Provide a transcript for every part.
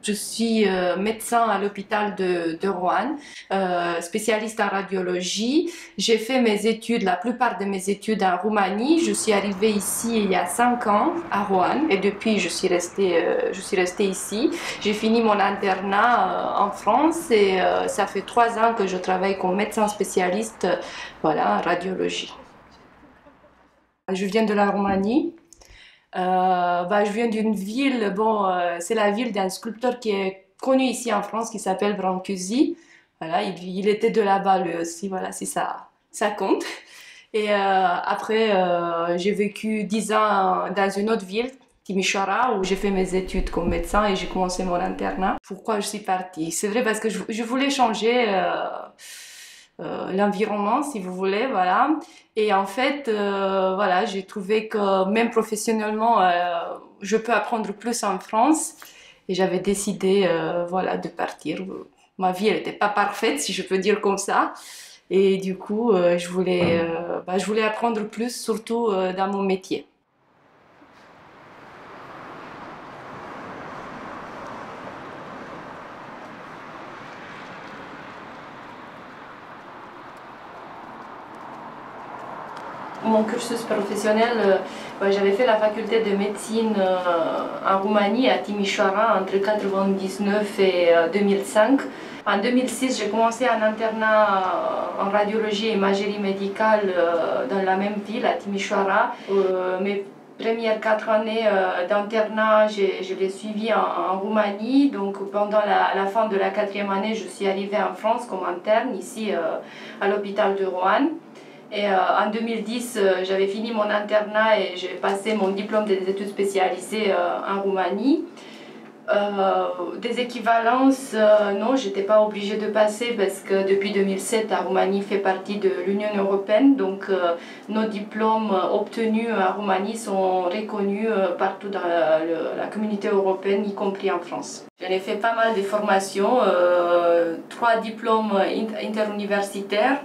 Je suis médecin à l'hôpital de Roanne, spécialiste en radiologie. J'ai fait mes études, la plupart de mes études en Roumanie. Je suis arrivée ici il y a 5 ans à Roanne et depuis je suis restée ici. J'ai fini mon internat en France et ça fait 3 ans que je travaille comme médecin spécialiste, voilà, en radiologie. Je viens de la Roumanie. Je viens d'une ville, c'est la ville d'un sculpteur qui est connu ici en France qui s'appelle Brancusi. Voilà, il était de là-bas lui aussi, voilà, si ça compte. Et après, j'ai vécu 10 ans dans une autre ville, Timișoara, où j'ai fait mes études comme médecin et j'ai commencé mon internat. Pourquoi je suis partie? C'est vrai parce que je voulais changer l'environnement, si vous voulez, voilà. Et en fait, voilà, j'ai trouvé que même professionnellement, je peux apprendre plus en France. Et j'avais décidé, voilà, de partir. Ma vie, elle n'était pas parfaite, si je peux dire comme ça. Et du coup, je voulais apprendre plus, surtout dans mon métier. Mon cursus professionnel, j'avais fait la faculté de médecine en Roumanie, à Timișoara, entre 1999 et 2005. En 2006, j'ai commencé un internat en radiologie et imagerie médicale dans la même ville, à Timișoara. Mes premières 4 années d'internat, je l'ai suivi en Roumanie. Donc pendant la fin de la 4e année, je suis arrivée en France comme interne, ici à l'hôpital de Roanne. Et en 2010, j'avais fini mon internat et j'ai passé mon diplôme des études spécialisées en Roumanie. Des équivalences, non, je n'étais pas obligée de passer parce que depuis 2007, la Roumanie fait partie de l'Union européenne. Donc nos diplômes obtenus en Roumanie sont reconnus partout dans la communauté européenne, y compris en France. J'en ai fait pas mal de formations, 3 diplômes interuniversitaires.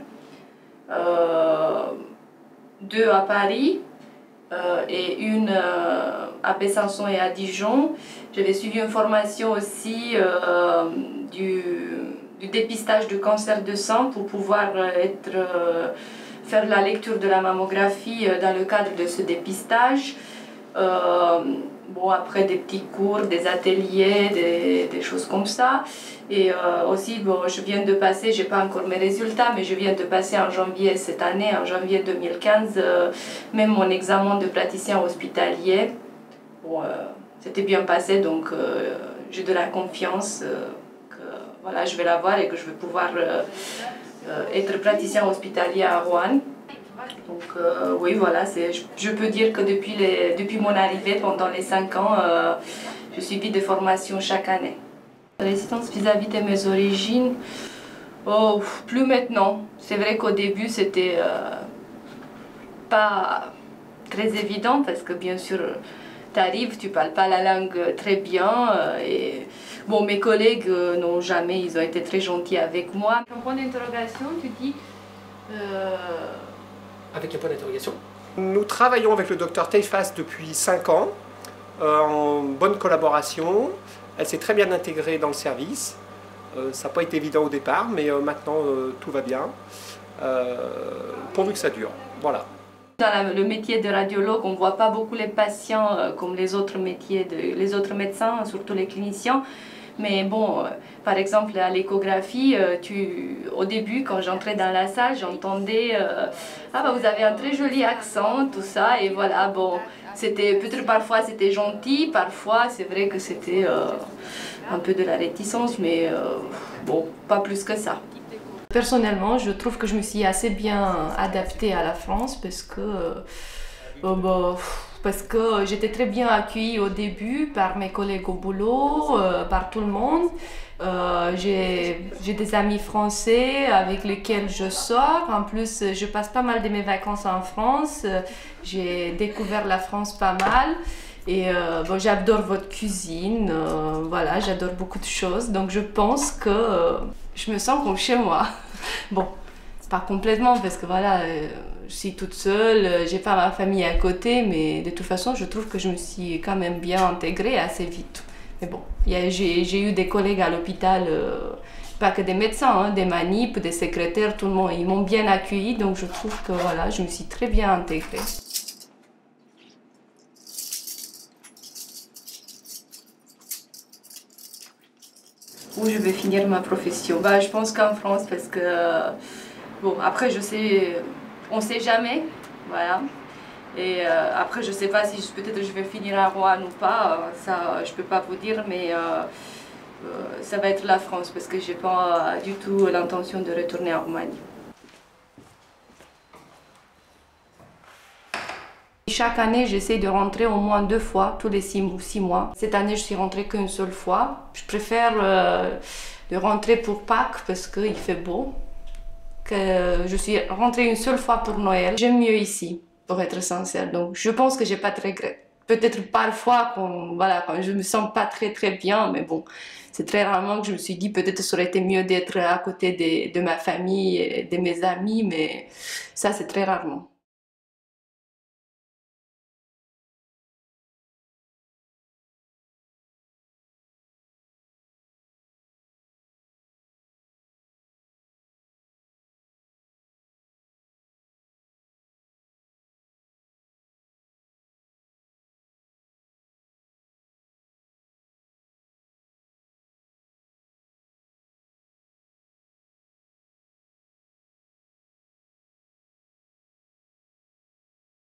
2 à Paris et une à Besançon et à Dijon. J'avais suivi une formation aussi du dépistage du cancer de sang pour pouvoir faire la lecture de la mammographie dans le cadre de ce dépistage. Après des petits cours, des ateliers, des choses comme ça. Et aussi, je viens de passer, je n'ai pas encore mes résultats, mais je viens de passer en janvier cette année, en janvier 2015, même mon examen de praticien hospitalier. C'était bien passé, donc j'ai de la confiance que voilà, je vais l'avoir et que je vais pouvoir être praticien hospitalier à Roanne. Donc oui, voilà, je peux dire que depuis mon arrivée, pendant les 5 ans, je suivis des formations chaque année. La résistance vis-à-vis de mes origines, plus maintenant. C'est vrai qu'au début, c'était pas très évident parce que bien sûr, tu arrives, tu parles pas la langue très bien et bon, mes collègues n'ont jamais, ils ont été très gentils avec moi. Un point d'interrogation, tu dis... Avec un point d'interrogation. Nous travaillons avec le docteur Teifas depuis 5 ans, en bonne collaboration. Elle s'est très bien intégrée dans le service. Ça n'a pas été évident au départ, mais maintenant tout va bien, pourvu que ça dure. Voilà. Dans le métier de radiologue, on ne voit pas beaucoup les patients comme les autres métiers, les autres médecins, surtout les cliniciens. Mais bon, par exemple à l'échographie, au début quand j'entrais dans la salle, j'entendais vous avez un très joli accent, tout ça, et voilà, bon, c'était peut-être parfois c'était gentil, parfois c'est vrai que c'était un peu de la réticence, mais bon, pas plus que ça. Personnellement, je trouve que je me suis assez bien adaptée à la France parce que j'étais très bien accueillie au début par mes collègues au boulot, par tout le monde. J'ai des amis français avec lesquels je sors. En plus, je passe pas mal de mes vacances en France. J'ai découvert la France pas mal. Et j'adore votre cuisine. Voilà, j'adore beaucoup de choses. Donc je pense que je me sens comme chez moi. Bon, pas complètement parce que voilà, je suis toute seule, j'ai pas ma famille à côté, mais de toute façon, je trouve que je me suis quand même bien intégrée assez vite. Mais bon, j'ai eu des collègues à l'hôpital, pas que des médecins, hein, des manips, des secrétaires, tout le monde, ils m'ont bien accueilli, donc je trouve que voilà, je me suis très bien intégrée. Où je vais finir ma profession? Bah, je pense qu'en France, parce que, bon, après je sais, on sait jamais, voilà. Et après, je sais pas si peut-être je vais finir à Roanne ou pas, ça je peux pas vous dire, mais ça va être la France parce que j'ai pas du tout l'intention de retourner en Roumanie. Chaque année, j'essaie de rentrer au moins 2 fois, tous les 6 mois. Cette année, je suis rentrée qu'une seule fois. Je préfère de rentrer pour Pâques parce qu'il fait beau. Que je suis rentrée une seule fois pour Noël. J'aime mieux ici, pour être sincère. Donc, je pense que j'ai pas de regrets. Peut-être parfois, quand je me sens pas très bien, mais bon, c'est très rarement que je me suis dit peut-être ça aurait été mieux d'être à côté de ma famille et de mes amis, mais ça, c'est très rarement.